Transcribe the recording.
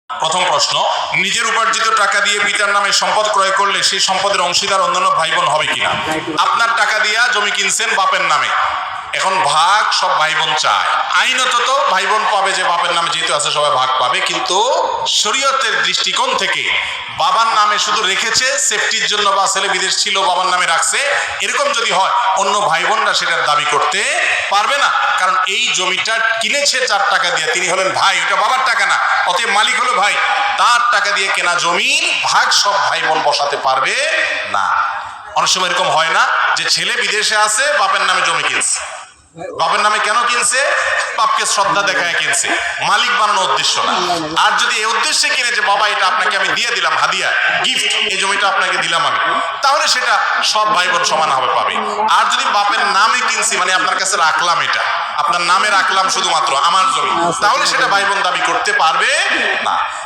প্রথম প্রশ্ন, নিজের উপার্জিত টাকা দিয়ে পিতার নামে সম্পদ ক্রয় করলে সেই সম্পদের অংশীদার অন্যান্য ভাই বোন হবে কিনা? আপনার টাকা দিয়া জমি কিনছেন বাপের নামে, এখন ভাগ সব ভাই বোন চায়। আইনত তো ভাই বোন পাবে, যে বাপের নামে যেহেতু আছে সবাই ভাগ পাবে, কিন্তু শরীয়তের দৃষ্টিকোণ থেকে বাবার নামে শুধু রেখেছে সেফটির জন্য, বা ছেলে বিদেশ ছিল বাবার নামে রাখছে, এরকম যদি হয় অন্য ভাই বোনরা সেটার দাবি করতে পারবে না। কারণ এই জমিটা কিনেছে যার টাকা দিয়ে, তিনি হলেন ভাই, ওটা বাবার টাকা না, অতএব মালিক হলো ভাই। তার টাকা দিয়ে কেনা জমির ভাগ সব ভাই বোন বসাতে পারবে না। অনেক সময় এরকম হয় না যে ছেলে বিদেশে আছে বাপের নামে জমি কিনছে, বাপের নামে কেন কিনছে? বাপকে শ্রদ্ধা দেখায় কিনছে, মালিক বানানোর উদ্দেশ্য না। আর যদি এই উদ্দেশ্যে কিনে যে বাবা এটা আপনাকে আমি দিয়ে দিলাম হাদিয়া, গিফট, এই জমিটা আপনাকে দিলাম আমি, তাহলে সেটা সব ভাই বোন সমানভাবে পাবে। আর যদি বাপের নামে কিনছি, মানে আপনার কাছে রাখলাম, এটা আপনার নামে রাখলাম শুধুমাত্র আমার জমি, তাহলে সেটা ভাই বোন দাবি করতে পারবে না।